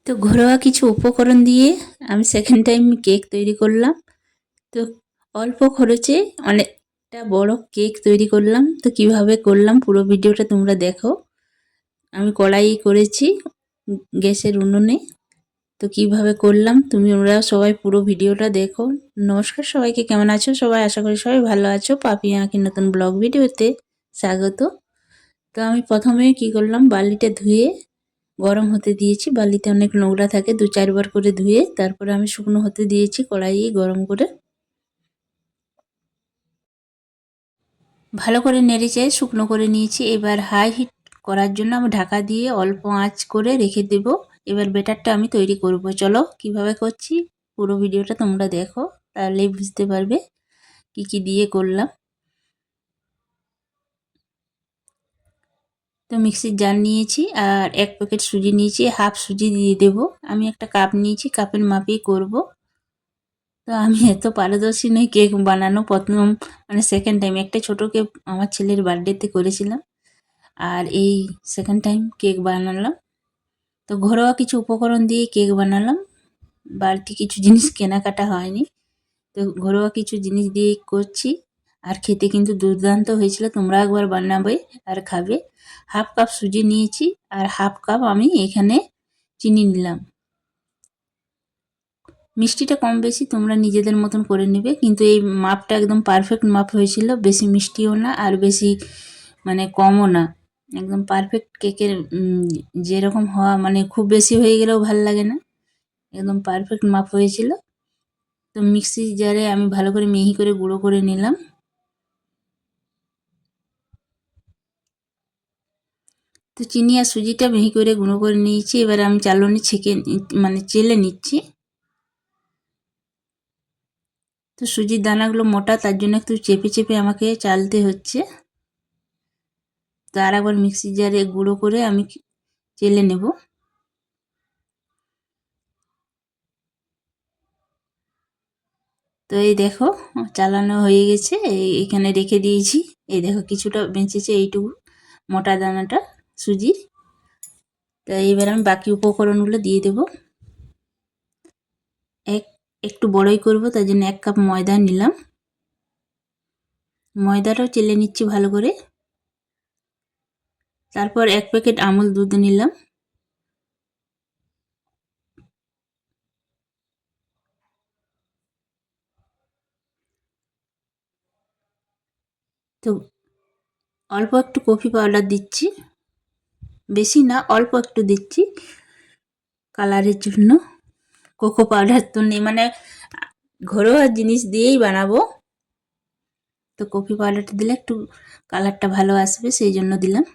তো ঘরোয়া কিছু উপকরণ দিয়ে আমি সেকেন্ড টাইম কেক তৈরি করলাম। তো অল্প খরচে অনেকটা বড় কেক তৈরি করলাম। তো কিভাবে করলাম পুরো ভিডিওটা তোমরা দেখো। আমি কড়াই করেছি গ্যাসের উনুনে। তো কিভাবে করলাম ওরা সবাই পুরো ভিডিওটা দেখো। নমস্কার সবাইকে, কেমন আছো সবাই? আশা করি সবাই ভালো আছো। পাপিয়া আঁকির নতুন ব্লগ ভিডিওতে স্বাগত। তো আমি প্রথমে কি করলাম, বালিটা ধুয়ে গরম হতে দিয়েছি। বালিতে অনেক নোংরা থাকে, 2-4 বার করে ধুয়ে তারপরে আমি শুকনো হতে দিয়েছি কড়াই গরম করে। ভালো করে নেড়েচে শুকনো করে নিয়েছি। এবার হাই হিট করার জন্য আমি ঢাকা দিয়ে অল্প আঁচ করে রেখে দেব। এবার ব্যাটারটা আমি তৈরি করব। চলো কিভাবে করছি পুরো ভিডিওটা তোমরা দেখো, তাহলেই বুঝতে পারবে কি কি দিয়ে করলাম। তো মিক্সির জার নিয়েছি আর 1 প্যাকেট সুজি নিয়েছি, হাফ সুজি দিয়ে দেব। আমি একটা কাপ নিয়েছি, কাপের মাপেই করব। তো আমি এত পারদর্শী নই কেক বানানো। প্রথম সেকেন্ড টাইম একটা ছোটো কেক আমার ছেলের বার্থডেতে করেছিলাম, আর এই সেকেন্ড টাইম কেক বানালাম। তো ঘরোয়া কিছু উপকরণ দিয়ে কেক বানালাম, বাড়তি কিছু জিনিস কেনাকাটা হয়নি। তো ঘরোয়া কিছু জিনিস দিয়ে করছি, আর খেতে কিন্তু দুর্দান্ত হয়েছিল। তোমরা একবার বানাবে আর খাবে। হাফ কাপ সুজি নিয়েছি আর হাফ কাপ আমি এখানে চিনি নিলাম। মিষ্টিটা কম বেশি তোমরা নিজেদের মতন করে নেবে, কিন্তু এই মাপটা একদম পারফেক্ট মাপ হয়েছিল। বেশি মিষ্টিও না আর বেশি কমও না, একদম পারফেক্ট কেকের যেরকম হওয়া, খুব বেশি হয়ে গেলেও ভালো লাগে না, একদম পারফেক্ট মাপ হয়েছিল। তো মিক্সি জারে আমি ভালো করে মিহি করে গুঁড়ো করে নিলাম। তো চিনি আর সুজিটা মিহি করে গুঁড়ো করে নিয়েছি। এবার আমি চালনি ছেঁকে চেলে নিচ্ছি। তো সুজির দানাগুলো মোটা, তার জন্য একটু চেপে চেপে আমাকে চালতে হচ্ছে। তো আর একবার মিক্সি জারে গুঁড়ো করে আমি চেলে নেব। তো এই দেখো চালানো হয়ে গেছে, এখানে রেখে দিয়েছি। এই দেখো কিছুটা বেঁচেছে, এইটুকু মোটা দানাটা সুজির। তো এবার আমি বাকি উপকরণগুলো দিয়ে দেব। একটু বড়ই করব, তার জন্য 1 কাপ ময়দা নিলাম। ময়দাটাও চেলে নিচ্ছি ভালো করে। তারপর 1 প্যাকেট আমুল দুধ নিলাম। তো অল্প একটু কফি পাউডার দিচ্ছি, বেশি না, অল্প একটু দিচ্ছি কালারের জন্য। কোকো পাউডার তো নেই, ঘরোয়া জিনিস দিয়েই বানাবো। তো কফি পাউডারটা দিলে একটু কালারটা ভালো আসবে, সেই জন্য দিলাম।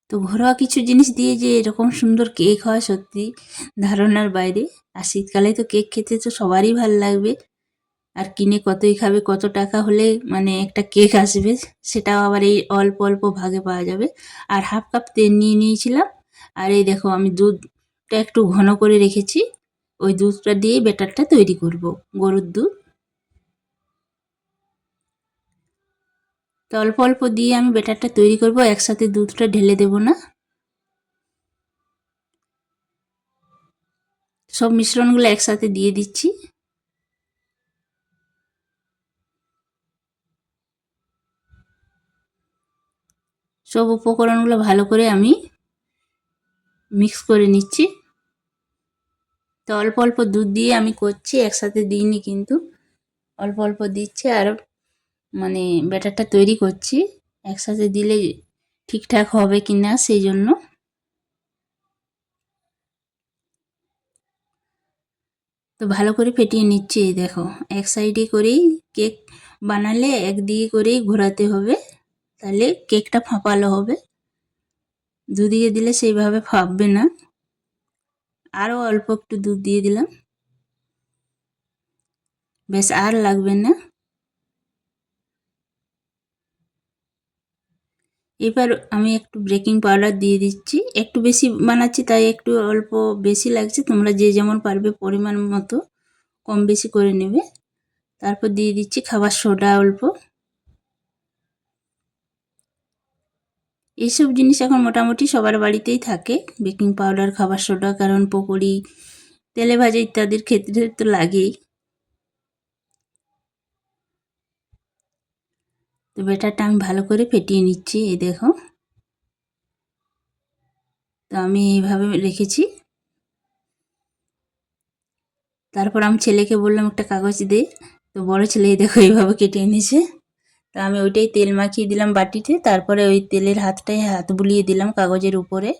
তো ঘরোয়া কিছু জিনিস দিয়ে যে এরকম সুন্দর কেক হয়, সত্যি ধারণার বাইরে। আর শীতকালে তো কেক খেতে তো সবারই ভালো লাগবে। আর কিনে কতই খাবে, কত টাকা হলে একটা কেক আসবে, সেটাও আবার এই অল্প অল্প ভাগে পাওয়া যাবে। আর হাফ কাপ তেল নিয়ে নিয়েছিলাম। আর এই দেখো আমি দুধটা একটু ঘন করে রেখেছি, ওই দুধটা দিয়ে ব্যাটারটা তৈরি করব, গরুর দুধ। তো অল্প অল্প দিয়ে আমি ব্যাটারটা তৈরি করব, একসাথে দুধটা ঢেলে দেব না। সব মিশ্রণগুলো একসাথে দিয়ে দিচ্ছি। সব উপকরণগুলো ভালো করে আমি মিক্স করে নিচ্ছি। তো অল্প অল্প দুধ দিয়ে আমি করছি, একসাথে দিইনি কিন্তু, অল্প অল্প দিচ্ছি। আর ব্যাটারটা তৈরি করছি, একসাথে দিলে ঠিকঠাক হবে কি না সেই জন্য। তো ভালো করে ফেটিয়ে নিচ্ছি। এই দেখো এক সাইডে করেই কেক বানালে একদিকে করেই ঘোরাতে হবে, তাহলে কেকটা ফাঁপালো হবে। দুদিকে দিলে সেইভাবে ফাঁপবে না। আরও অল্প একটু দুধ দিয়ে দিলাম, বেশ আর লাগবে না। এবার আমি একটু বেকিং পাউডার দিয়ে দিচ্ছি। একটু বেশি বানাচ্ছি তাই একটু অল্প বেশি লাগছে, তোমরা যে যেমন পারবে পরিমাণ মতো কম বেশি করে নেবে। তারপর দিয়ে দিচ্ছি খাবার সোডা অল্প। এইসব জিনিস এখন মোটামুটি সবার বাড়িতেই থাকে, বেকিং পাউডার, খাবার সোডা, কারণ পকোড়ি, তেলে ভাজা ইত্যাদির ক্ষেত্রে তো লাগেই। তো ব্যাটারটা আমি ভালো করে ফেটিয়ে নিচ্ছি, এই দেখো। তো আমি এইভাবে রেখেছি। তারপর আমি ছেলেকে বললাম একটা কাগজ দে, তো বড় ছেলে এই দেখো এইভাবে কেটে এনেছে। তো আমি ওইটাই তেল মাখিয়ে দিলাম বাটিতে, তারপরে ওই তেলের হাতটায় হাত বুলিয়ে দিলাম কাগজের উপরে।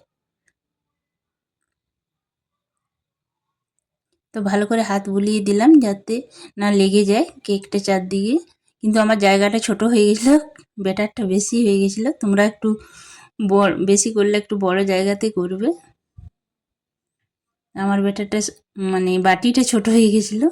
তো ভালো করে হাত বুলিয়ে দিলাম যাতে না লেগে যায় কেকটা চারদিকে। কিন্তু আমার জায়গাটা ছোট হয়ে গেছিলো, ব্যাটারটা বেশি হয়ে গেছিলো। তোমরা একটু বেশি করলে একটু বড় জায়গাতে করবে। আমার ব্যাটারটা মানে বাটিটা ছোট হয়ে গেছিলো।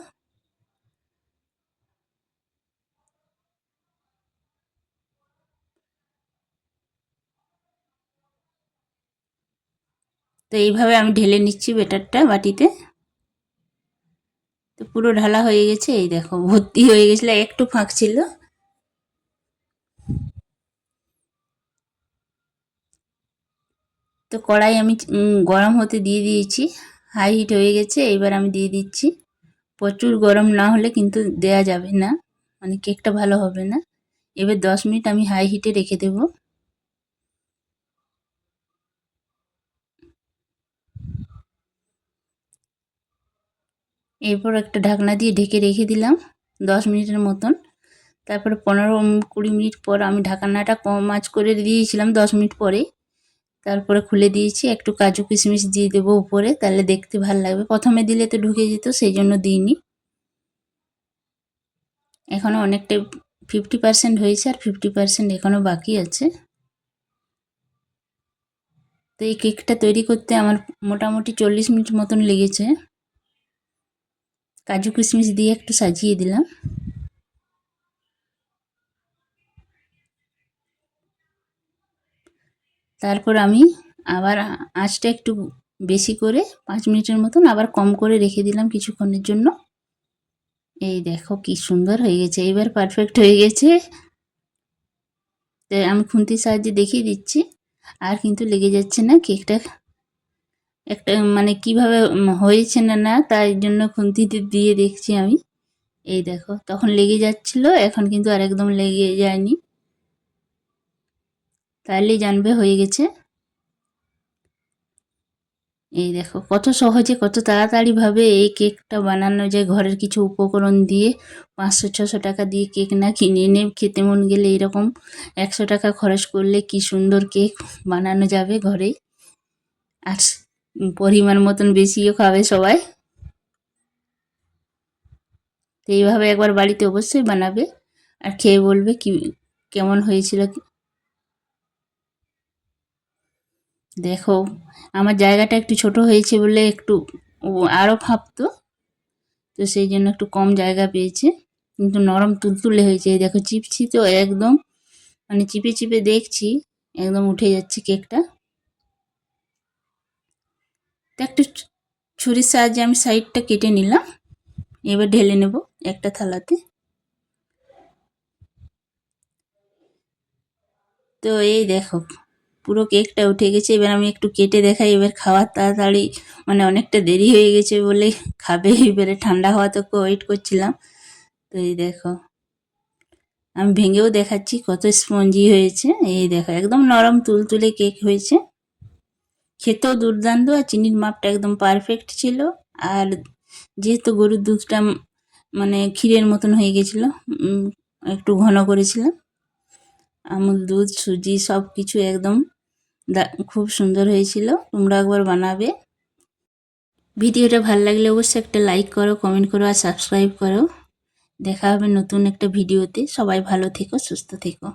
তো এইভাবে আমি ঢেলে নিচ্ছি ব্যাটারটা বাটিতে। তো পুরো ঢালা হয়ে গেছে, এই দেখো ভর্তি হয়ে গেছিলো, একটু ফাঁক ছিল। তো কড়াই আমি গরম হতে দিয়ে দিয়েছি, হাই হিট হয়ে গেছে। এবার আমি দিয়ে দিচ্ছি। প্রচুর গরম না হলে কিন্তু দেয়া যাবে না, মানে কেকটা ভালো হবে না। এবার 10 মিনিট আমি হাই হিটে রেখে দেব। এরপর একটা ঢাকনা দিয়ে ঢেকে রেখে দিলাম 10 মিনিটের মতন। তারপরে 15-20 মিনিট পর আমি ঢাকনাটা কম আঁচ করে দিয়েছিলাম 10 মিনিট পরে। তারপরে খুলে দিয়েছি, একটু কাজু কিশমিশ দিয়ে দেবো উপরে, তাহলে দেখতে ভালো লাগবে। প্রথমে দিলে তো ঢুকে যেত, সেই জন্য দিইনি। এখনও অনেকটা 50% হয়েছে, আর 50% এখনও বাকি আছে। তো এই কেকটা তৈরি করতে আমার মোটামুটি 40 মিনিট মতন লেগেছে। কাজু কিশমিশ দিয়ে একটু সাজিয়ে দিলাম। তারপর আমি আবার আঁচটা একটু বেশি করে 5 মিনিটের মতন আবার কম করে রেখে দিলাম কিছুক্ষণের জন্য। এই দেখো কি সুন্দর হয়ে গেছে, এবার পারফেক্ট হয়ে গেছে। আমি খুন্তির সাহায্যে দেখিয়ে দিচ্ছি, আর কিন্তু লেগে যাচ্ছে না। কেকটা একটা মানে কিভাবে হয়েছে না না তাই জন্য খুন্তিতে দিয়ে দেখছি আমি। এই দেখো, তখন লেগে যাচ্ছিল, এখন কিন্তু আর একদম লেগে যায়নি। তাহলেই জানবে হয়ে গেছে। এই দেখো কত সহজে কত তাড়াতাড়িভাবে এই কেকটা বানানো যায় ঘরের কিছু উপকরণ দিয়ে। 500-600 টাকা দিয়ে কেক না কিনে এনে খেতে মন গেলে এরকম 100 টাকা খরচ করলে কি সুন্দর কেক বানানো যাবে ঘরেই। আর পরিমাণ মতন বেশিও খাবে সবাই। তো এইভাবে একবার বাড়িতে অবশ্যই বানাবে, আর খেয়ে বলবে কি কেমন হয়েছিল। দেখো আমার জায়গাটা একটু ছোট হয়েছে বলে একটু আরও ফাঁপতো, তো সেই জন্য একটু কম জায়গা পেয়েছে। কিন্তু নরম তুলতুলে হয়েছে। এই দেখো চিপছি তো একদম, মানে চিপে চিপে দেখছি একদম উঠে যাচ্ছে কেকটা। তো একটু ছুরির সাহায্যে আমি সাইডটা কেটে নিলাম। এবার ঢেলে নেব একটা থালাতে। তো এই দেখো পুরো কেকটা উঠে গেছে। এবার আমি একটু কেটে দেখাই। এবার খাওয়ার তাড়াতাড়ি মানে অনেকটা দেরি হয়ে গেছে বলে খাবে, এবারে ঠান্ডা হওয়া তো ওয়েট করছিলাম। তো এই দেখো আমি ভেঙেও দেখাচ্ছি কত স্পঞ্জি হয়েছে। এই দেখো একদম নরম তুলতুলে কেক হয়েছে, খেতেও দুর্দান্ত, আর চিনির মাপটা একদম পারফেক্ট ছিল। আর যেহেতু গরুর দুধটা মানে ক্ষীরের মতন হয়ে গেছিলো, একটু ঘন করেছিলাম, আমুল দুধ সুজি সব কিছু একদম খুব সুন্দর হয়েছিল। তোমরা একবার বানাবে। ভিডিওটা ভালো লাগলে অবশ্যই একটা লাইক করো, কমেন্ট করো, আর সাবস্ক্রাইব করো। দেখা হবে নতুন একটা ভিডিওতে। সবাই ভালো থেকো, সুস্থ থেকো।